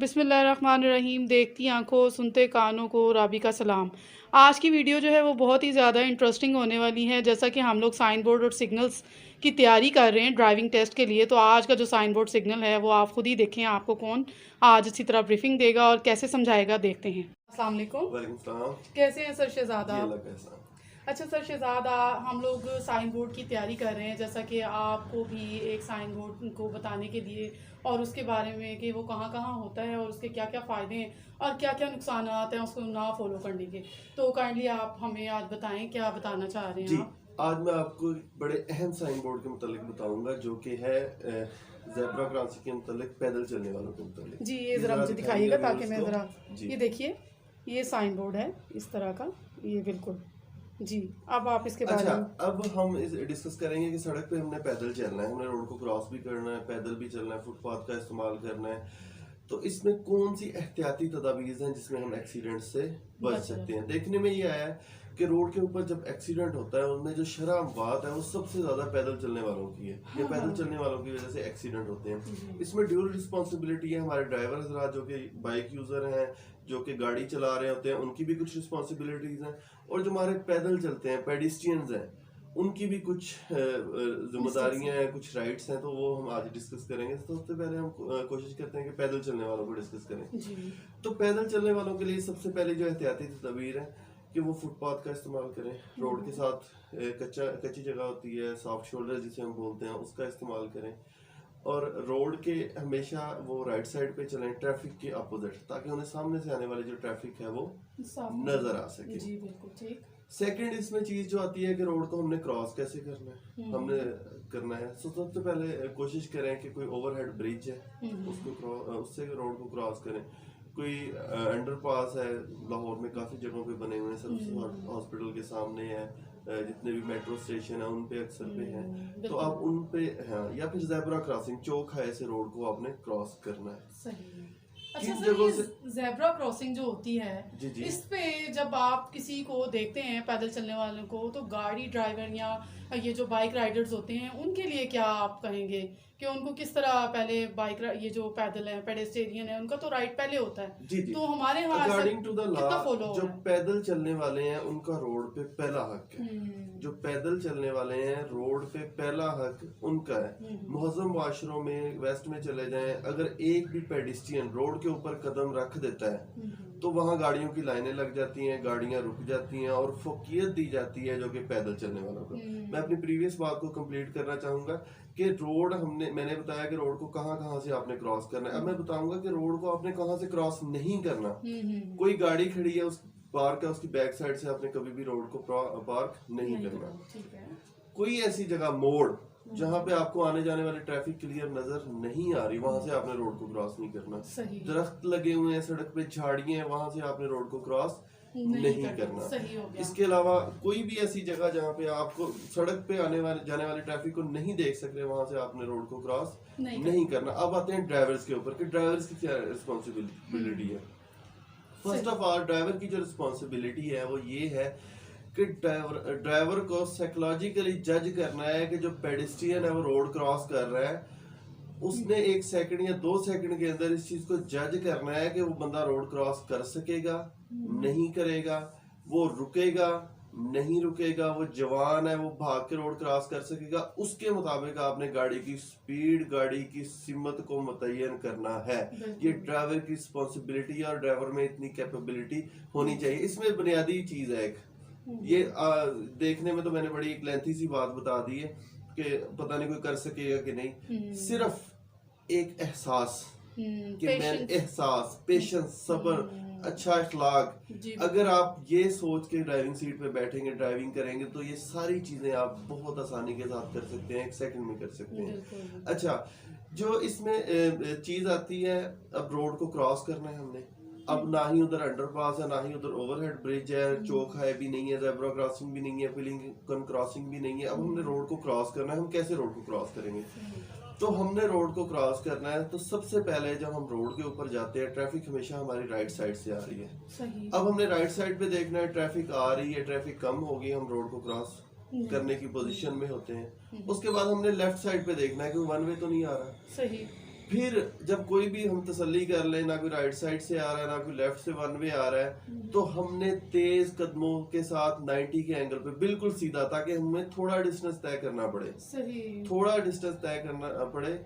बिस्मिल्लाहिर्रहमानिर्रहीम। देखती आंखों सुनते कानों को राबी का सलाम। आज की वीडियो जो है वो बहुत ही ज़्यादा इंटरेस्टिंग होने वाली है। जैसा कि हम लोग साइन बोर्ड और सिग्नल्स की तैयारी कर रहे हैं ड्राइविंग टेस्ट के लिए, तो आज का जो साइन बोर्ड सिग्नल है वो आप खुद ही देखें, आपको कौन आज अच्छी तरह ब्रीफिंग देगा और कैसे समझाएगा, देखते हैं। अस्सलाम वालेकुम। वालेकुम सलाम। कैसे हैं सर शहजाद जी आप? अल्लाह का एहसान। अच्छा सर शहजाद, हम लोग साइन बोर्ड की तैयारी कर रहे हैं, जैसा कि आपको भी एक साइन बोर्ड को बताने के लिए और उसके बारे में कि वो कहाँ कहाँ होता है और उसके क्या क्या फ़ायदे हैं और क्या क्या नुकसान हैं उसको ना फॉलो करने के, तो काइंडली आप हमें आज बताएं क्या बताना चाह रहे हैं जी, आप। आज मैं आपको एक बड़े अहम साइन बोर्ड के मुतालिक बताऊंगा, जो कि है ज़ेब्रा क्रॉसिंग के मुतालिक, पैदल चलने वालों के मुतालिक। जी ये ज़रा मुझे दिखाइएगा ताकि मैं ज़रा, जी ये देखिए ये साइन बोर्ड है इस तरह का, ये बिल्कुल जी। अब आप इसके बारे अच्छा, में। अब हम इस डिस्कस करेंगे कि सड़क पे हमने पैदल चलना है, हमने रोड को क्रॉस भी करना है, पैदल भी चलना है, फुटपाथ का इस्तेमाल करना है, तो इसमें कौन सी एहतियाती तदाबीर हैं जिसमें हम एक्सीडेंट से बच सकते हैं। देखने में ये आया है कि रोड के ऊपर जब एक्सीडेंट होता है उनमें जो शरह अमवात है वो सबसे ज्यादा पैदल चलने वालों की है। ये पैदल चलने वालों की वजह से एक्सीडेंट होते हैं। इसमें ड्यूल रिस्पॉन्सिबिलिटी है हमारे ड्राइवर हजरात जो कि बाइक यूजर हैं, जो कि गाड़ी चला रहे होते हैं, उनकी भी कुछ रिस्पॉन्सिबिलिटीज हैं, और जो हमारे पैदल चलते हैं पेडिस्ट्रियंस हैं उनकी भी कुछ जिम्मेदारियां हैं, कुछ राइट्स हैं, तो वो हम आज डिस्कस करेंगे। तो सबसे पहले हम कोशिश करते हैं कि पैदल चलने वालों को डिस्कस करें जी। तो पैदल चलने वालों के लिए सबसे पहले जो एहतियाती तदबीर है कि वो फुटपाथ का इस्तेमाल करें। रोड के साथ कच्ची जगह होती है, सॉफ्ट शोल्डर जिसे हम बोलते हैं, उसका इस्तेमाल करें, और रोड के हमेशा वो राइट साइड पे चलें, ट्रैफिक के अपोजिट, ताकि उन्हें सामने से आने वाली जो ट्रैफिक है वो नजर आ सके। जी बिल्कुल ठीक। सेकंड इसमें चीज जो आती है कि रोड को हमने क्रॉस कैसे करना है, हमने करना है। सबसे पहले कोशिश करें कि कोई ओवरहेड ब्रिज है उसको उससे रोड को क्रॉस करें। कोई अंडरपास है, लाहौर में काफी जगहों पे बने हुए हैं, सब हॉस्पिटल के सामने है, जितने भी मेट्रो स्टेशन है उन पे अक्सर पे हैं, तो आप उन पे हैं, या फिर ज़ेब्रा क्रॉसिंग चौक है, ऐसे रोड को आपने क्रॉस करना है। सही। अच्छा सर, ये ज़ेब्रा क्रॉसिंग जो होती है, जी इस पे जब आप किसी को देखते हैं पैदल चलने वालों को, तो गाड़ी ड्राइवर या ये जो बाइक राइडर्स होते हैं उनके लिए क्या आप कहेंगे कि उनको किस तरह पहले ये जो पैदल है पेडेस्टेरियन है उनका तो राइट पहले होता है, जी जी, तो हमारे यहाँ according to the law follow जो पैदल चलने वाले हैं उनका रोड पे पहला हक है। जो पैदल चलने वाले हैं रोड पे पहला हक उनका है। मुहज़्ज़म माशरों में वेस्ट में चले जाएं, अगर एक भी पेडिस्ट्रियन रोड के ऊपर कदम रख देता है तो वहाँ गाड़ियों की लाइनें लग जाती हैं, गाड़ियां रुक जाती हैं और फोकियत दी जाती है जो कि पैदल चलने वालों को। मैं अपनी प्रीवियस बात को कंप्लीट करना चाहूंगा कि रोड मैंने बताया कि रोड को कहाँ कहाँ से आपने क्रॉस करना है। अब मैं बताऊंगा कि रोड को आपने कहाँ से क्रॉस नहीं करना। कोई गाड़ी खड़ी है, उस पार्क है, उसकी बैक साइड से आपने कभी भी रोड को पार्क नहीं करना। कोई ऐसी जगह मोड़ जहाँ पे आपको आने जाने वाली ट्रैफिक क्लियर नजर नहीं आ रही, वहां से आपने रोड को क्रॉस नहीं करना। दरख्त लगे हुए हैं सड़क पे, झाड़ियां हैं, वहां से आपने रोड को क्रॉस नहीं करना। इसके अलावा कोई भी ऐसी जगह जहाँ पे आपको सड़क पे जाने वाली ट्रैफिक को नहीं देख सकते, वहां से आपने रोड को क्रॉस नहीं करना। अब आते हैं ड्राइवर्स के ऊपर कि ड्राइवर्स की क्या रिस्पॉन्सिबिलिटी है। फर्स्ट ऑफ ऑल ड्राइवर की जो रिस्पॉन्सिबिलिटी है वो ये है कि ड्राइवर को साइकोलॉजिकली जज करना है कि जो पेडिस्ट्रियन है वो रोड क्रॉस कर रहा है, उसने 1 सेकंड या 2 सेकंड के अंदर इस चीज को जज करना है कि वो बंदा रोड क्रॉस कर सकेगा, नहीं करेगा, वो रुकेगा, नहीं रुकेगा, वो जवान है, वो भाग के रोड क्रॉस कर सकेगा। उसके मुताबिक आपने गाड़ी की स्पीड, गाड़ी की सिमत को मुतय्यन करना है। ये ड्राइवर की रिस्पॉन्सिबिलिटी है और ड्राइवर में इतनी कैपेबिलिटी होनी चाहिए। इसमें बुनियादी चीज है एक, ये देखने में तो मैंने बड़ी एक लेंथी सी बात बता दी है कि पता नहीं कोई कर सकेगा कि नहीं। सिर्फ एक एहसास कि मैं एहसास, पेशेंस, सब्र, अच्छा इखलाक, अगर आप ये सोच के ड्राइविंग सीट पे बैठेंगे, ड्राइविंग करेंगे, तो ये सारी चीजें आप बहुत आसानी के साथ कर सकते हैं, 1 सेकंड में कर सकते हैं। अच्छा, जो इसमें चीज आती है, अब रोड को क्रॉस करना है हमने, अब ना ही उधर अंडरपास है, ना ही उधर ओवरहेड ब्रिज है, चौक है भी नहीं है, ज़ेब्रा क्रॉसिंग भी नहीं है, पिलिंगटन क्रॉसिंग भी नहीं है। अब हमने रोड को क्रॉस करना है। हम कैसे रोड को क्रॉस करेंगे? तो हमने रोड को क्रॉस करना है तो सबसे पहले जब हम रोड के ऊपर जाते हैं, ट्रैफिक हमेशा हमारी राइट साइड से आ रही है। अब हमने राइट साइड पे देखना है, ट्रैफिक आ रही है, ट्रैफिक कम होगी, हम रोड को क्रॉस करने की पोजीशन में होते हैं। उसके बाद हमने लेफ्ट साइड पे देखना है कि वन वे तो नहीं आ रहा। پھر جب کوئی بھی ہم تسلی کر لیں نہ کوئی رائٹ سائڈ سے آ رہا ہے نہ کوئی لیفٹ سے ون وے آ رہا ہے تو ہم نے تیز قدموں کے ساتھ 90 کے اینگل پہ بالکل سیدھا تاکہ ہمیں تھوڑا ڈسٹینس طے کرنا پڑے تھوڑا ڈسٹینس طے کرنا پڑے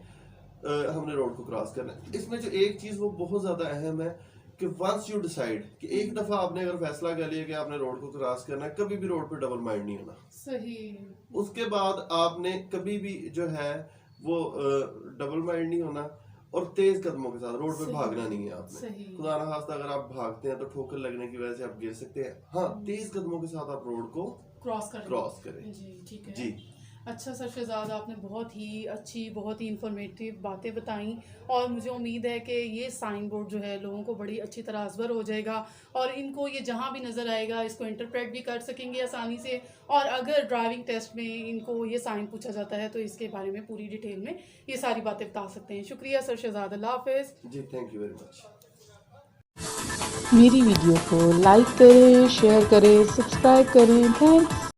ہم نے روڈ کو کراس کرنا ہے. اس میں جو ایک چیز وہ بہت زیادہ اہم ہے کہ ونس یو ڈیسائیڈ کہ ایک دفعہ آپ نے اگر فیصلہ کر لیا کہ آپ نے روڈ کو کراس کرنا ہے کبھی بھی روڈ پہ ڈبل مائنڈ نہیں ہونا. اس کے بعد آپ نے کبھی بھی جو ہے وہ ڈبل مائنڈ نہیں ہونا اور تیز قدموں کے ساتھ روڈ پہ بھاگنا نہیں ہے آپ نے. خدا نہ خواستہ اگر آپ بھاگتے ہیں تو ٹھوکر لگنے کی وجہ سے آپ گر سکتے ہیں. ہاں تیز قدموں کے ساتھ آپ روڈ کو کراس کریں. جی اچھا سر شہزاد آپ نے بہت ہی اچھی بہت ہی انفارمیٹیو باتیں بتائیں اور مجھے امید ہے کہ یہ سائن بورڈ جو ہے لوگوں کو بڑی اچھی طرح ازبر ہو جائے گا اور ان کو یہ جہاں بھی نظر آئے گا اس کو انٹرپریٹ بھی کر سکیں گے آسانی سے اور اگر ڈرائیونگ ٹیسٹ میں ان کو یہ سائن پوچھا جاتا ہے تو اس کے بارے میں پوری ڈیٹیل میں یہ ساری باتیں بتا سکتے ہیں. شکریہ سر شہزاد. اللہ حافظ. جی تھینک یو ویری مچ. میری ویڈیو کو لائک کریں، شیئر کریں، سبسکرائب کریں. تھینکس.